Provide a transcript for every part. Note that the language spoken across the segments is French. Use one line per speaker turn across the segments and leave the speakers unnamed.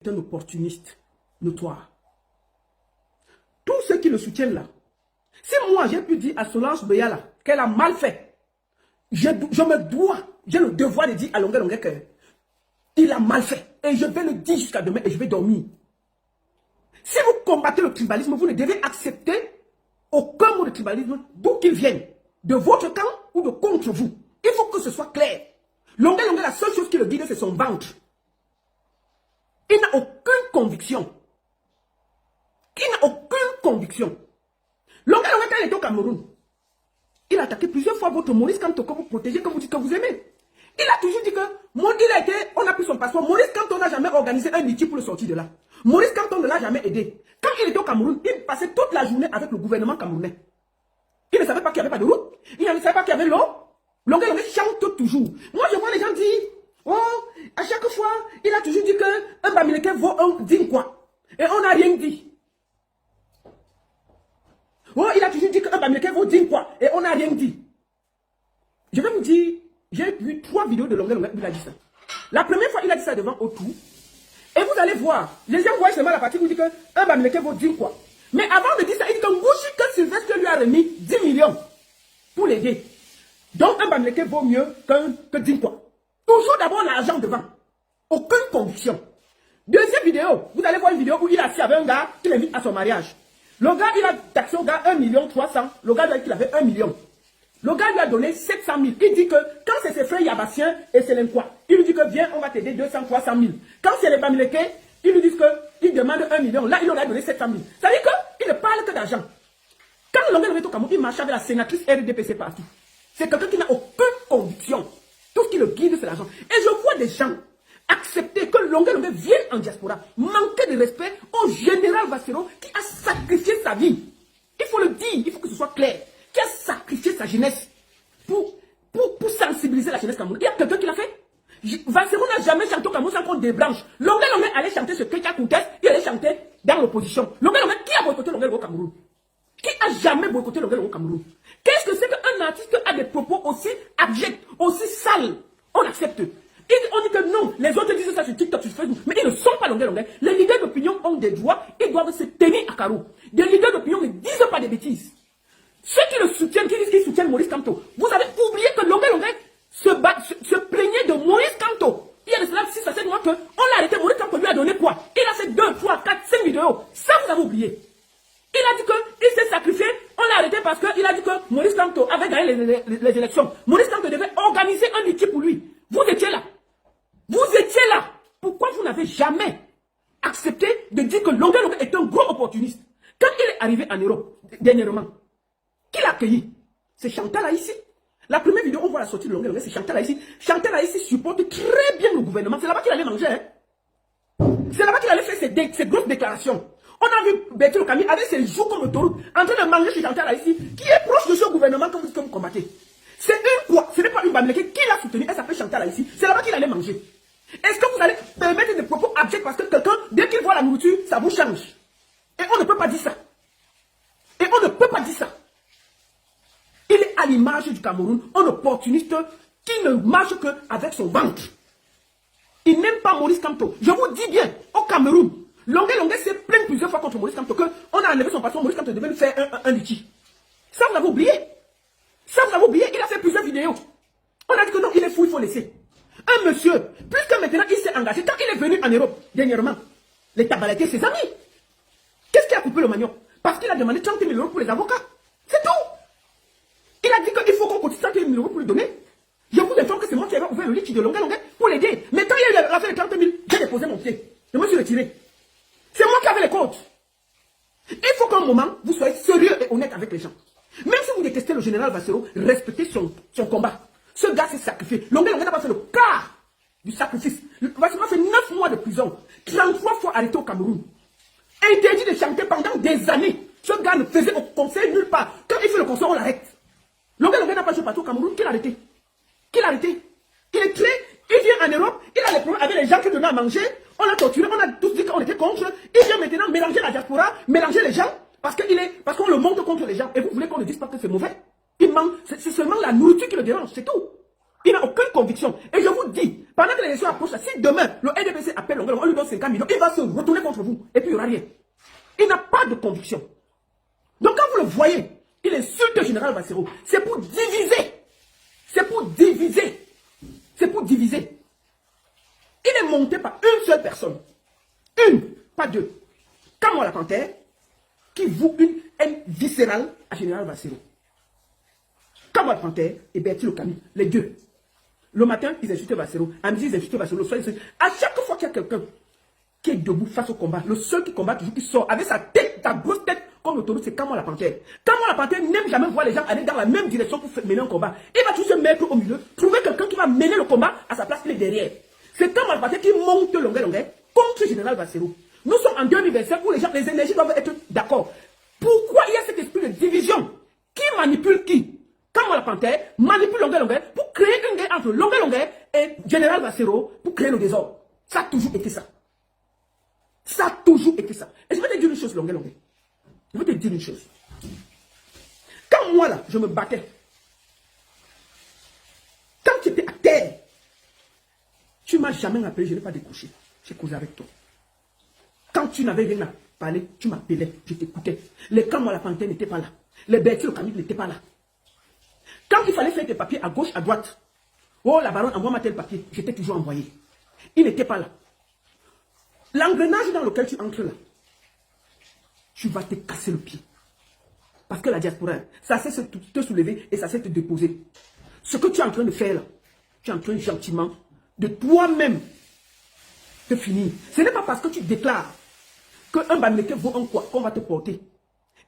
un opportuniste notoire. Tous ceux qui le soutiennent là, si moi j'ai pu dire à Solange Béala qu'elle a mal fait, je me dois, j'ai le devoir de dire à Longuet qu'il a mal fait. Et je vais le dire jusqu'à demain et je vais dormir. Si vous combattez le tribalisme, vous ne devez accepter aucun mot de tribalisme d'où qu'il vienne, de votre camp ou de contre vous. Il faut que ce soit clair. Longuet, la seule chose qui le guide, c'est son ventre. Il n'a aucune conviction. Il n'a aucune conviction. Longuet, quand il est au Cameroun, il a attaqué plusieurs fois votre Maurice Kamto que vous protégez, que vous dites que vous aimez. Il a toujours dit que, on a pris son passeport. Maurice Kamto n'a jamais organisé un litige pour le sortir de là. Maurice Kamto ne l'a jamais aidé. Quand il était au Cameroun, il passait toute la journée avec le gouvernement camerounais. Il ne savait pas qu'il n'y avait pas de route. Il ne savait pas qu'il y avait l'eau. Longuet chante toujours. Moi, je vois les gens dire, oh, à chaque fois, il a toujours dit qu'un Bamileke vaut un quoi. Et on n'a rien dit. Oh, il a toujours dit qu'un Bamileke vaut quoi. Et on n'a rien dit. Je vais vous dire, j'ai vu 3 vidéos de Longuet où il a dit ça. La première fois, il a dit ça devant Otou. Et vous allez voir, les gens voient seulement la partie où il dit qu'un Bamileke vaut quoi. Mais avant de dire ça, il dit que Sylvestre lui a remis 10 millions pour l'aider. Donc un Bamileke vaut mieux que quoi. Toujours d'abord l'argent devant. Aucune conviction. Deuxième vidéo, vous allez voir une vidéo où il a assis avec un gars qui l'invite à son mariage. Le gars, il a taxé au gars 1,3 million. Le gars lui a dit qu'il avait 1 million. Le gars lui a donné 700 000. Il dit que quand c'est ses frères Yabassiens et c'est l'Inquois, il lui dit que viens, on va t'aider 200, 300 000. Quand c'est les Bamileke, ils lui disent qu'il demande 1 million. Là, il leur a donné 700 000. Ça veut dire qu'il ne parle que d'argent. Quand Longuet est au Cameroun, il marche avec la sénatrice RDPC partout. C'est quelqu'un qui n'a aucune conviction. Tout ce qui le guide, c'est l'argent. Et je vois des gens accepter que Longuet vienne en diaspora, manquer de respect au général Vassero qui a sacrifié sa vie. Il faut le dire, il faut que ce soit clair. Qui a sacrifié sa jeunesse pour sensibiliser la jeunesse camerounaise. Il y a quelqu'un qui l'a fait. Vassero n'a jamais chanté au Cameroun sans qu'on débranche. Longuet allait chanter ce Keita Koutes, il allait chanter dans l'opposition. Longuet, qui a boycotté Longuet au Cameroun? Qui a jamais boycotté Longuet au Cameroun? Qu'est-ce que c'est qu'un artiste a des propos aussi abjects, aussi sales? On accepte. On dit que non, les autres disent ça sur TikTok, sur Facebook, mais ils ne sont pas Longuet. Les leaders d'opinion ont des droits, ils doivent se tenir à carreau. Des leaders d'opinion ne disent pas des bêtises. Ceux qui le soutiennent, qui disent qu'ils soutiennent Maurice Kamto, vous avez oublié que Longuet se plaignait de Maurice Kamto. Il y a de cela 6 à 7 mois qu'on l'a arrêté. Maurice Kamto lui a donné quoi? Il a fait 2, 3, 4, 5 vidéos. Ça, vous avez oublié. Il a dit qu'il s'est sacrifié. On l'a arrêté parce qu'il a dit que Maurice Kamto avait gagné les élections. Maurice Kamto devait organiser un litige pour lui. Vous étiez là. Vous étiez là. Pourquoi vous n'avez jamais accepté de dire que Longuet est un gros opportuniste? Quand il est arrivé en Europe, dernièrement, qui l'a accueilli? C'est Chantal Haïssi. La première vidéo, on voit la sortie de Longuet, c'est Chantal Haïssi. Chantal Haïssi supporte très bien le gouvernement. C'est là-bas qu'il allait manger. Hein? C'est là-bas qu'il allait faire ses grosses déclarations. On a vu Bertil Camille avec ses joues comme autoroute, en train de manger chez Chantal Haïssi, qui est proche de ce gouvernement que vous combattez. C'est une quoi? Ce n'est pas une Bamileke qui l'a soutenu, elle s'appelle Chantal Haïssi. C'est là-bas qu'il allait manger. Est-ce que vous allez permettre des propos abjects parce que quelqu'un, dès qu'il voit la nourriture, ça vous change? Et on ne peut pas dire ça. Et on ne peut pas dire ça. Il est à l'image du Cameroun, un opportuniste qui ne marche qu'avec son ventre. Il n'aime pas Maurice Kamto. Je vous dis bien, au Cameroun, Longuet s'est plaint plusieurs fois contre Maurice Kamto qu'on a enlevé son passeport, Maurice Kamto devait lui faire un litige. Ça, vous l'avez oublié. Ça, vous l'avez oublié. Il a fait plusieurs vidéos. On a dit que non, il est fou, il faut laisser. Un monsieur, puisque maintenant il s'est engagé, quand il est venu en Europe, dernièrement, les tabaletés, ses amis. Qu'est-ce qui a coupé le manioc? Parce qu'il a demandé 30 000 € pour les avocats. C'est tout. Il a dit qu'il faut qu'on coûte 30 000 € pour lui donner. Je vous informe que c'est moi qui avais ouvert le litige de Longuet pour l'aider. Mais quand il a fait les 30 000, j'ai déposé mon pied. Je me suis retiré. C'est moi qui avais les comptes. Il faut qu'à un moment, vous soyez sérieux et honnête avec les gens. Même si vous détestez le général Vassero, respectez son combat. Ce gars s'est sacrifié. Longuet n'a pas fait le quart du sacrifice. Vassero a fait 9 mois de prison. 33 fois arrêté au Cameroun. Interdit de chanter pendant des années. Ce gars ne faisait au conseil nulle part. Quand il fait le concert, on l'arrête. Longuet n'a pas joué partout au Cameroun. Qui l'a arrêté? Qui l'a arrêté? Il est très... Il vient en Europe, il a les problèmes avec les gens qui donnaient à manger. On l'a torturé, on a tous dit qu'on était contre. Il vient maintenant mélanger la diaspora, mélanger les gens, parce qu'on le monte contre les gens. Et vous voulez qu'on ne dise pas que c'est mauvais? Il manque, c'est seulement la nourriture qui le dérange, c'est tout. Il n'a aucune conviction. Et je vous dis, Pendant que les élections approchent, si demain, le NDPC appelle Longueuil, on lui donne 50 millions, il va se retourner contre vous. Et puis, il n'y aura rien. Il n'a pas de conviction. Donc, quand vous le voyez, il insulte le général Bassero. C'est pour diviser. C'est pour diviser. C'est pour diviser. Il est monté par une seule personne. Une, pas deux. Kamwa la Panthère, qui voue une haine viscérale à général Bassero. Kamwa la Panthère et Bertie le Camille, les deux. Le matin, ils insultent Bassero. À midi, ils insultent Bassero. Le soir, ils insultent. À chaque fois qu'il y a quelqu'un qui est debout face au combat, le seul qui combat toujours, qui sort avec sa tête, sa grosse tête, comme l'autoroute, c'est Kamwa la Panthère. Kamwa la Panthère n'aime jamais voir les gens aller dans la même direction pour mener un combat. Il va toujours se mettre au milieu, trouver quelqu'un qui va mener le combat à sa place, il est derrière. C'est Kamwa la Panthère qui monte Longueuil contre le général Bassero. Nous sommes en 2025 où les gens, les énergies doivent être d'accord. Pourquoi il y a cet esprit de division? Qui manipule qui? Kamwa la Panthère manipule Longueuil pour créer une guerre entre Longueuil et général Bassero pour créer le désordre. Ça a toujours été ça. Ça a toujours été ça. Et je vais te dire une chose, Longueuil. Je vais te dire une chose. Quand moi, là, je me battais, quand tu étais à terre, tu ne m'as jamais appelé, je n'ai pas décroché. J'ai causé avec toi. Quand tu n'avais rien à parler, tu m'appelais, je t'écoutais. Les Kamwa la Panthère n'étaient pas là. Les Bertie le Camille n'étaient pas là. Quand il fallait faire tes papiers à gauche, à droite, oh, la baronne, envoie-moi tel papier, j'étais toujours envoyé. Il n'était pas là. L'engrenage dans lequel tu entres là, tu vas te casser le pied. Parce que la diaspora, ça sait te soulever et ça sait te déposer. Ce que tu es en train de faire là, tu es en train gentiment de toi-même te finir. Ce n'est pas parce que tu déclares qu'un Bamileke vaut un quoi qu'on va te porter.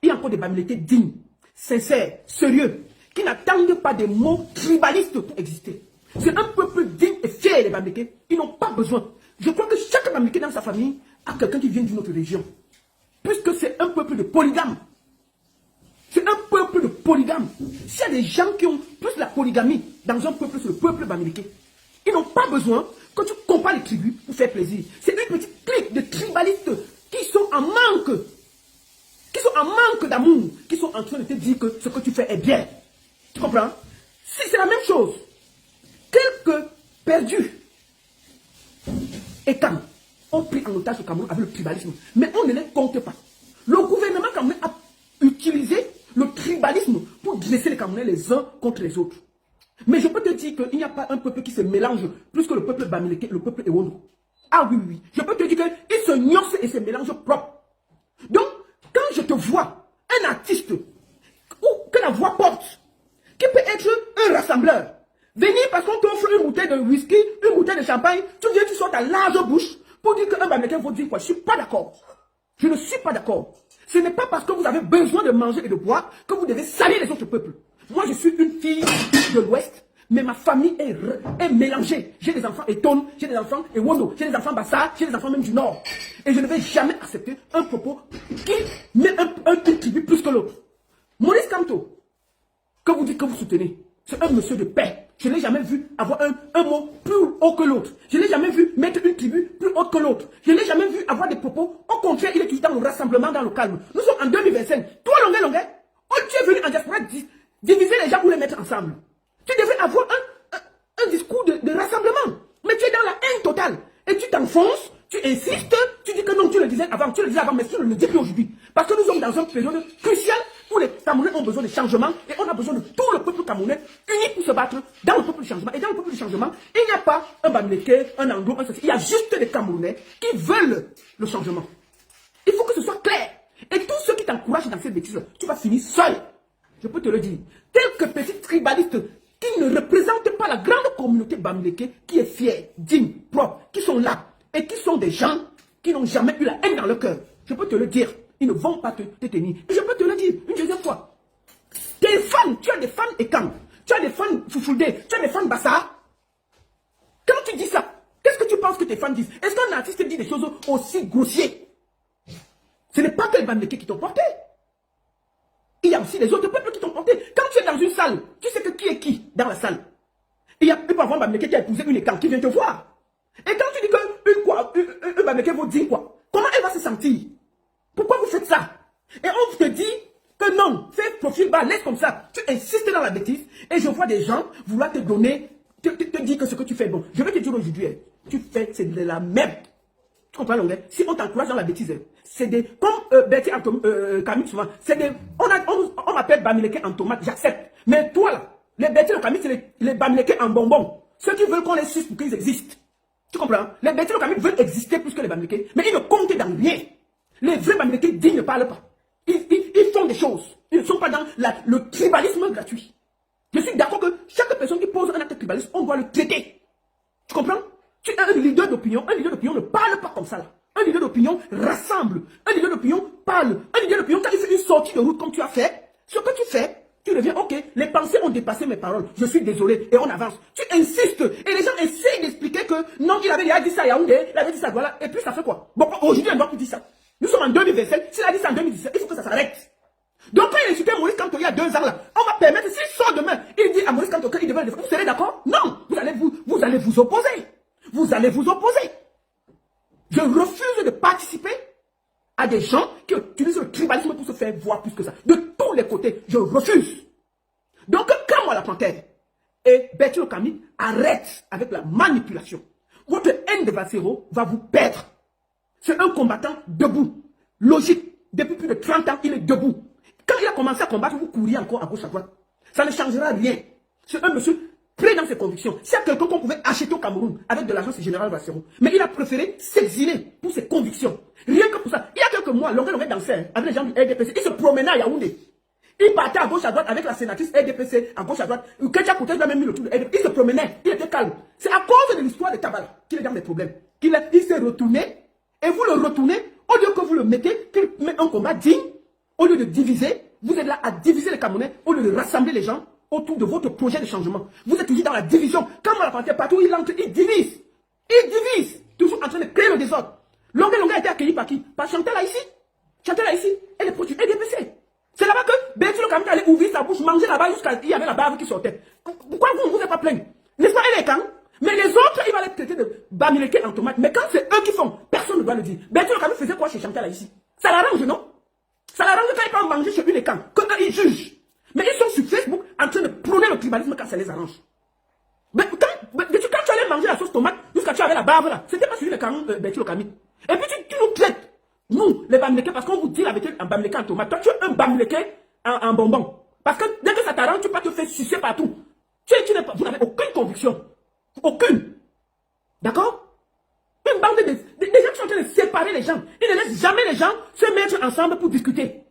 Il y a encore des Bamileke dignes, sincères, sérieux, qui n'attendent pas des mots tribalistes pour exister. C'est un peuple digne et fier, les Bamileke. Ils n'ont pas besoin. Je crois que chaque Bamileke dans sa famille a quelqu'un qui vient d'une autre région. Puisque c'est un peuple de polygames. C'est un peuple de polygames. S'il y a des gens qui ont plus la polygamie dans un peuple, c'est le peuple Bamileke. Ils n'ont pas besoin que tu compares les tribus pour faire plaisir. C'est une petite clique de tribalistes qui sont en manque. Qui sont en manque d'amour. Qui sont en train de te dire que ce que tu fais est bien. Tu comprends? Si c'est la même chose. Quelques perdus et Kam ont pris en otage le Cameroun avec le tribalisme. Mais on ne les compte pas. Le gouvernement camerounais a utilisé le tribalisme pour dresser les Camerounais les uns contre les autres. Mais je peux te dire qu'il n'y a pas un peuple qui se mélange plus que le peuple Bamileke, le peuple Ewondo. Ah oui, oui. Je peux te dire qu'ils se nuancent et se mélangent propres. Donc, quand je te vois, un artiste, ou que la voix porte, qui peut être un rassembleur, venir parce qu'on t'offre une bouteille de whisky, une bouteille de champagne, tu viens, tu sors ta large bouche pour dire qu'un Bamileke vaut dire quoi. Je ne suis pas d'accord. Je ne suis pas d'accord. Ce n'est pas parce que vous avez besoin de manger et de boire que vous devez salir les autres peuples. Moi, je suis une fille de l'Ouest, mais ma famille est mélangée. J'ai des enfants Eton, j'ai des enfants Ewondo, j'ai des enfants Bassa, j'ai des enfants même du Nord. Et je ne vais jamais accepter un propos qui met une tribu plus que l'autre. Maurice Kamto, que vous dites que vous soutenez, c'est un monsieur de paix. Je ne l'ai jamais vu avoir un mot plus haut que l'autre. Je ne l'ai jamais vu mettre une tribu plus haute que l'autre. Je ne l'ai jamais vu avoir des propos. Au contraire, il est toujours dans le rassemblement, dans le calme. Nous sommes en 2025. Toi, Longueuil, oh, tu es venu en diaspora diviser les gens pour les mettre ensemble. Tu devais avoir un discours de rassemblement. Mais tu es dans la haine totale. Et tu t'enfonces, tu insistes, tu dis que non, tu le disais avant, mais tu ne le dis plus aujourd'hui. Parce que nous sommes dans une période cruciale où les Camerounais ont besoin de changement et on a besoin de tout le peuple camerounais uni pour se battre dans le peuple du changement. Et dans le peuple du changement, il n'y a pas un Bamileke, un Anglo, un ceci. Il y a juste des Camerounais qui veulent le changement. Il faut que ce soit clair. Et tous ceux qui t'encouragent dans cette bêtise, tu vas finir seul. Je peux te le dire. Quelques petits tribalistes qui ne représentent pas la grande communauté Bamileke, qui est fière, digne, propre, qui sont là et qui sont des gens qui n'ont jamais eu la haine dans leur cœur. Je peux te le dire. Ils ne vont pas te tenir. Et je peux te le dire une deuxième fois. Tes fans, tu as des fans Ekam, tu as des fans Foufoudé, tu as des fans Bassa. Quand tu dis ça, qu'est-ce que tu penses que tes fans disent? Est-ce qu'un artiste dit des choses aussi grossières? Ce n'est pas que les Bamileke qui t'ont porté. Il y a aussi les autres peuples qui t'ont porté. Quand tu es dans une salle, tu sais que qui est qui dans la salle. Il peut y avoir un Bamileke qui a épousé une Ekam qui vient te voir. Et quand tu dis qu'une Bamileke vaut dire quoi, comment elle va se sentir? Pourquoi vous faites ça? Et on te dit que non, fais profil bas, laisse comme ça. Tu insistes dans la bêtise et je vois des gens vouloir te donner te dire que ce que tu fais est bon. Je vais te dire aujourd'hui, hein, tu fais, c'est de la merde. Tu comprends l'anglais? Si on t'encourage dans la bêtise, c'est des... Comme Betty Camille souvent, c'est des... On m'appelle Bamileke en tomate, j'accepte. Mais toi là, les Betty Camille, c'est les Bamileke en bonbons. Ceux qui veulent qu'on les suce pour qu'ils existent. Tu comprends? Les Betty Camille veulent exister plus que les Bamileke. Mais ils ne comptent dans rien. Les vrais Bamileke dignes ne parlent pas. Ils font des choses. Ils ne sont pas dans le tribalisme gratuit. Je suis d'accord que chaque personne qui pose un acte tribaliste, on doit le traiter. Tu comprends? Tu es un leader d'opinion. Un leader d'opinion ne parle pas comme ça là. Un leader d'opinion rassemble. Un leader d'opinion parle. Un leader d'opinion, quand il fait une sortie de route comme tu as fait, ce que tu fais, tu reviens, ok, les pensées ont dépassé mes paroles. Je suis désolé et on avance. Tu insistes et les gens essayent d'expliquer que non, il avait déjà dit ça à Yaoundé, il avait dit ça, voilà. Et puis ça fait quoi? Bon, aujourd'hui, on ne doit plus dire ça. Nous sommes en 2027. S'il a dit ça en 2017, il faut que ça s'arrête. Donc quand il insultait Maurice Kamto il y a 2 ans là, on va permettre, s'il sort demain, il dit à Maurice Kamto qu'il devait le défendre. Vous serez d'accord? Non, vous allez vous opposer. Vous allez vous opposer. Je refuse de participer à des gens qui utilisent le tribalisme pour se faire voir plus que ça. De tous les côtés, je refuse. Donc quand moi la panthère et Betty Okami, arrête avec la manipulation. Votre haine de Bassero va vous perdre. C'est un combattant debout. Logique. Depuis plus de 30 ans, il est debout. Quand il a commencé à combattre, vous couriez encore à gauche à droite. Ça ne changera rien. C'est un monsieur prêt dans ses convictions. S'il y a quelqu'un qu'on pouvait acheter au Cameroun avec de l'argent, c'est Général Bassero. Mais il a préféré s'exiler pour ses convictions. Rien que pour ça. Il y a quelques mois, Longuet dansait avec les gens du RDPC. Il se promenait à Yaoundé. Il partait à gauche à droite avec la sénatrice RDPC à gauche à droite. Ketia Kouté lui a même mis le tour de RDPC. Il se promenait. Il était calme. C'est à cause de l'histoire de Tabala qu'il est dans des problèmes. Il s'est retourné et vous le retournez. Au lieu que vous le mettez, qu'il met un combat digne, au lieu de diviser, vous êtes là à diviser les Camerounais, au lieu de rassembler les gens autour de votre projet de changement. Vous êtes toujours dans la division. Quand on la partie partout, il entre, il divise. Il divise. Toujours en train de créer le désordre. Longuet a été accueilli par qui? Par Chantal Haïssi. Chantal Haïssi, elle est produite RDPC. C'est là-bas que Betty Okami allait ouvrir sa bouche, manger là-bas jusqu'à il y avait la bave qui sortait. Pourquoi vous ne vous êtes pas plaint? N'est-ce pas, elle est quand? Mais les autres, ils vont les traiter de Bamileke en tomate. Mais quand c'est eux qui font, personne ne doit le dire. Betty Okami faisait quoi chez Chantal ici? Ça l'arrange, non? Ça l'arrange quand ils peuvent manger chez une et quand ils jugent. Mais ils sont sur Facebook en train de prôner le tribalisme quand ça les arrange. Mais quand tu allais manger la sauce tomate, jusqu'à tu avais la barbe là, c'était pas sur une et quand Betty Okami. Et puis tu nous traites, nous, les Bamileke, parce qu'on vous dit la vérité en Bamileke en tomate. Toi, tu es un Bamileke en bonbon. Parce que dès que ça t'arrange, tu peux te faire sucer partout. Vous n'avez aucune conviction. Aucune. D'accord? Une bande de gens qui sont en train de séparer les gens. Ils ne laissent jamais les gens se mettre ensemble pour discuter.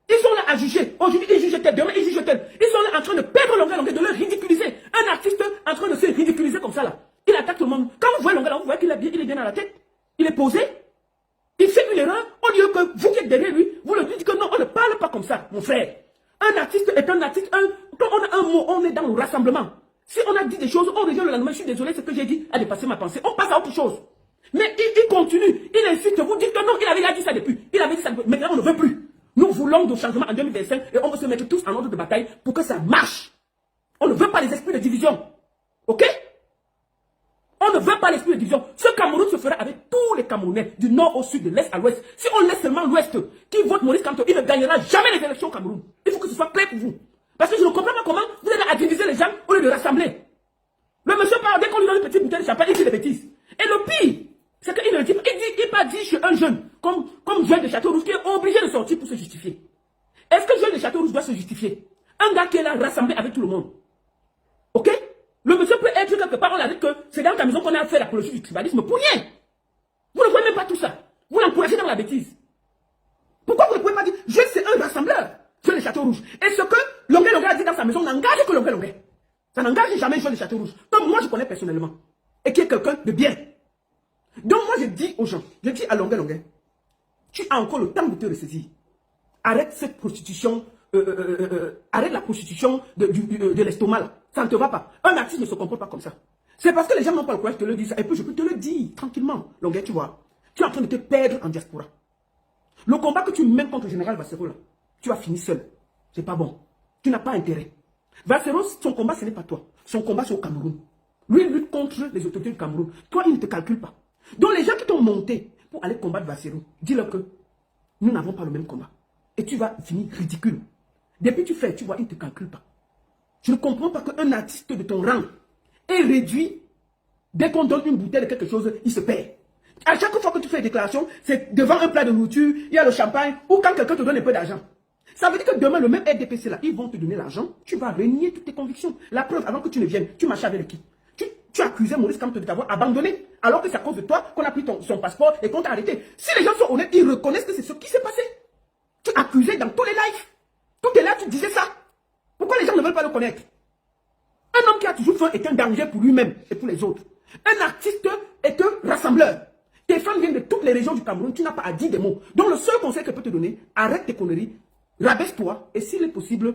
Ils sont là à juger. Aujourd'hui, ils jugent tel. Demain, ils jugent tel. Ils sont là en train de perdre Longuet, de le ridiculiser. Un artiste en train de se ridiculiser comme ça là. Il attaque tout le monde. Quand vous voyez Longuet, vous voyez qu'il est bien à la tête. Il est posé. Il fait une erreur. Au lieu que vous qui êtes derrière lui, vous lui dites que non, on ne parle pas comme ça, mon frère. Un artiste est un artiste. Quand on a un mot, on est dans le rassemblement. Si on a dit des choses, on revient le lendemain, je suis désolé, ce que j'ai dit a dépassé ma pensée. On passe à autre chose. Mais il continue, il insiste, vous dites que non, il avait déjà dit ça depuis. Il avait dit ça depuis. Maintenant, on ne veut plus. Nous voulons du changement en 2025 et on veut se mettre tous en ordre de bataille pour que ça marche. On ne veut pas les esprits de division. Ok? On ne veut pas l'esprit de division. Ce Cameroun se fera avec tous les Camerounais, du nord au sud, de l'est à l'ouest. Si on laisse seulement l'ouest qui vote Maurice Kamto, il ne gagnera jamais les élections au Cameroun. Il faut que ce soit clair pour vous. Parce que je ne comprends pas comment vous êtes à diviser les gens au lieu de rassembler. Le monsieur parle, dès qu'on lui donne une petite bouteille de champagne, il dit des bêtises. Et le pire, c'est qu'il ne le dit pas. Il pas dit chez un jeune, comme Joël de Château-Rouge, qui est obligé de sortir pour se justifier. Est-ce que Joël de Château-Rouge doit se justifier? Un gars qui est là, rassemblé avec tout le monde. Ok? Le monsieur peut être quelque part, on a dit que c'est dans ta maison qu'on a fait l'apologie du tribalisme pour rien. Vous ne voyez même pas tout ça. Vous l'encouragez dans la bêtise. Pourquoi vous ne pouvez pas dire, je c'est un rassembleur, Joël de Château-Rouge. Et ce que Longuet a dit dans sa maison n'engage que Longuet. Ça n'engage jamais Joël de Château-Rouge. Comme moi je connais personnellement. Et qui est quelqu'un de bien. Donc moi je dis aux gens, je dis à Longuet, tu as encore le temps de te ressaisir. Arrête cette prostitution, arrête la prostitution de l'estomac. Ça ne te va pas. Un artiste ne se comporte pas comme ça. C'est parce que les gens n'ont pas le courage de te le dire ça. Et puis je peux te le dire tranquillement. Longuet, tu vois. Tu es en train de te perdre en diaspora. Le combat que tu mènes contre le général Bassero, là, tu vas finir seul. C'est pas bon. Tu n'as pas intérêt. Bassero, son combat, ce n'est pas toi. Son combat, c'est au Cameroun. Lui, il lutte contre les autorités du Cameroun. Toi, il ne te calcule pas. Donc les gens qui t'ont monté pour aller combattre Bassero, dis-leur que nous n'avons pas le même combat. Et tu vas finir ridicule. Depuis que tu fais, tu vois, il ne te calcule pas. Je ne comprends pas qu'un artiste de ton rang et réduit. Dès qu'on donne une bouteille de quelque chose, il se perd. À chaque fois que tu fais une déclaration, c'est devant un plat de nourriture, il y a le champagne, ou quand quelqu'un te donne un peu d'argent. Ça veut dire que demain, le même RDPC là, ils vont te donner l'argent, tu vas renier toutes tes convictions. La preuve, avant que tu ne viennes, tu marchais avec qui? Tu accusais Maurice Kamto de t'avoir abandonné, alors que c'est à cause de toi qu'on a pris son passeport et qu'on t'a arrêté. Si les gens sont honnêtes, ils reconnaissent que c'est ce qui s'est passé. Tu accusais dans tous les lives. Tout est là, tu disais ça. Pourquoi les gens ne veulent pas le connaître? Un homme qui a toujours faim est un danger pour lui-même et pour les autres. Un artiste est un rassembleur. Tes fans viennent de toutes les régions du Cameroun, tu n'as pas à dire des mots. Donc le seul conseil que je peux te donner, arrête tes conneries, rabaisse-toi et s'il est possible,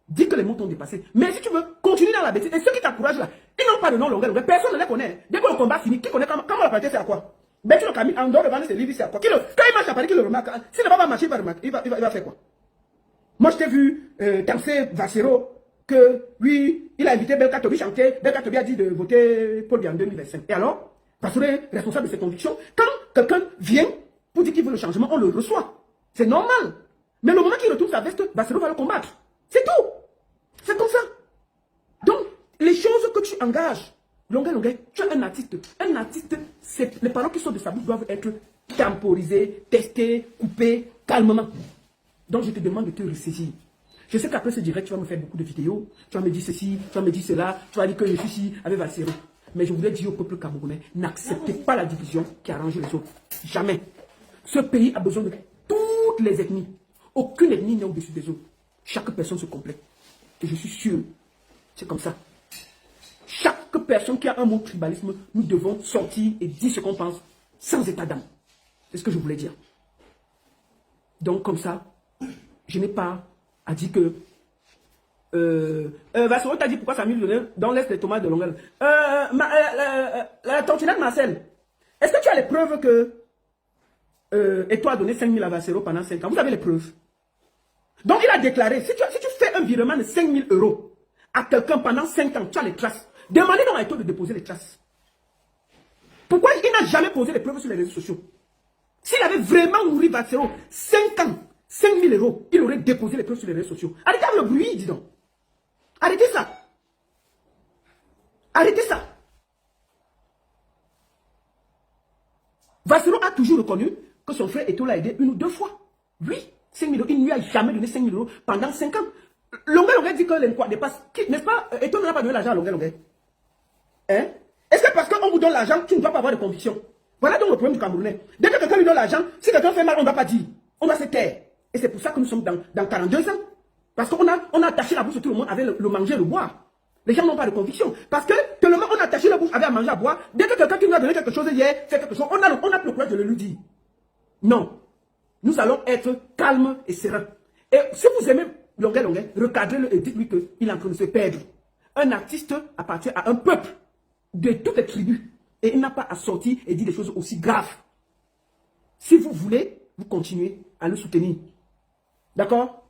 dis que les mots t'ont dépassé. Mais si tu veux continuer dans la bêtise, et ceux qui t'encouragent là, ils n'ont pas de nom longueur, personne ne les connaît. Dès que le combat finit, qui connaît comment la parité c'est à quoi? Ben tu le Camille, en dehors de vendre ses livres, c'est à quoi? Quand il marche à Paris, qui le remarque, s'il ne va pas marcher, il va faire quoi? Moi je t'ai vu danser Vassero, que oui, il a invité Belkatobi chanter, Belkatobi a dit de voter Paul Biya en 2025. Et alors, Vassero est responsable de ses convictions. Quand quelqu'un vient pour dire qu'il veut le changement, on le reçoit. C'est normal. Mais le moment qu'il retrouve sa veste, Vassero va le combattre. C'est tout. C'est comme ça. Donc, les choses que tu engages, longueur, tu es un artiste. Un artiste, les paroles qui sortent de sa bouche doivent être temporisées, testées, coupées, calmement. Donc, je te demande de te ressaisir. Je sais qu'après ce direct, tu vas me faire beaucoup de vidéos. Tu vas me dire ceci, tu vas me dire cela. Tu vas dire que je suis ici avec Vassero. Mais je voudrais dire au peuple camerounais, n'acceptez pas la division qui arrange les autres. Jamais. Ce pays a besoin de toutes les ethnies. Aucune ethnie n'est au-dessus des autres. Chaque personne se complète. Et je suis sûr, c'est comme ça. Chaque personne qui a un mot tribalisme, nous devons sortir et dire ce qu'on pense sans état d'âme. C'est ce que je voulais dire. Donc comme ça, je n'ai pas à dire que Vassero t'a dit pourquoi ça a mis le nez dans l'est des tomates de longueur. La tortinade Marcel, est-ce que tu as les preuves que Etoile a donné 5 000 à Vassero pendant 5 ans? Vous avez les preuves. Donc il a déclaré, si tu fais un virement de 5 000 € à quelqu'un pendant 5 ans, tu as les traces. Demandez donc à Etoile de déposer les traces. Pourquoi il n'a jamais posé les preuves sur les réseaux sociaux? S'il avait vraiment nourri Vassero 5 ans, 5 000 €, il aurait déposé les preuves sur les réseaux sociaux. Arrêtez avec le bruit, dis donc. Arrêtez ça. Arrêtez ça. Vassero a toujours reconnu que son frère Etoile l'a aidé 1 ou 2 fois. Lui, 5 000 €, il ne lui a jamais donné 5 000 € pendant 5 ans. Longueur dit que l'emploi dépasse. N'est-ce pas? Etoile n'a pas donné l'argent à Longueur. Hein? Est-ce que parce qu'on vous donne l'argent, tu ne dois pas avoir de conviction? Voilà donc le problème du Camerounais. Dès que quelqu'un lui donne l'argent, si quelqu'un fait mal, on ne va pas dire. On va se taire. Et c'est pour ça que nous sommes dans 42 ans. Parce qu'on a attaché la bouche de tout le monde avec le manger et le boire. Les gens n'ont pas de conviction. Parce que tellement on a attaché la bouche avec à manger, à boire, dès que quelqu'un qui nous a donné quelque chose hier, fait quelque chose, on a plus le courage de le lui dire. Non. Nous allons être calmes et sereins. Et si vous aimez Longueur, recadrez-le et dites-lui qu'il est en train de se perdre. Un artiste appartient à un peuple de toutes les tribus. Et il n'a pas à sortir et dire des choses aussi graves. Si vous voulez, vous continuez à le soutenir. D'accord?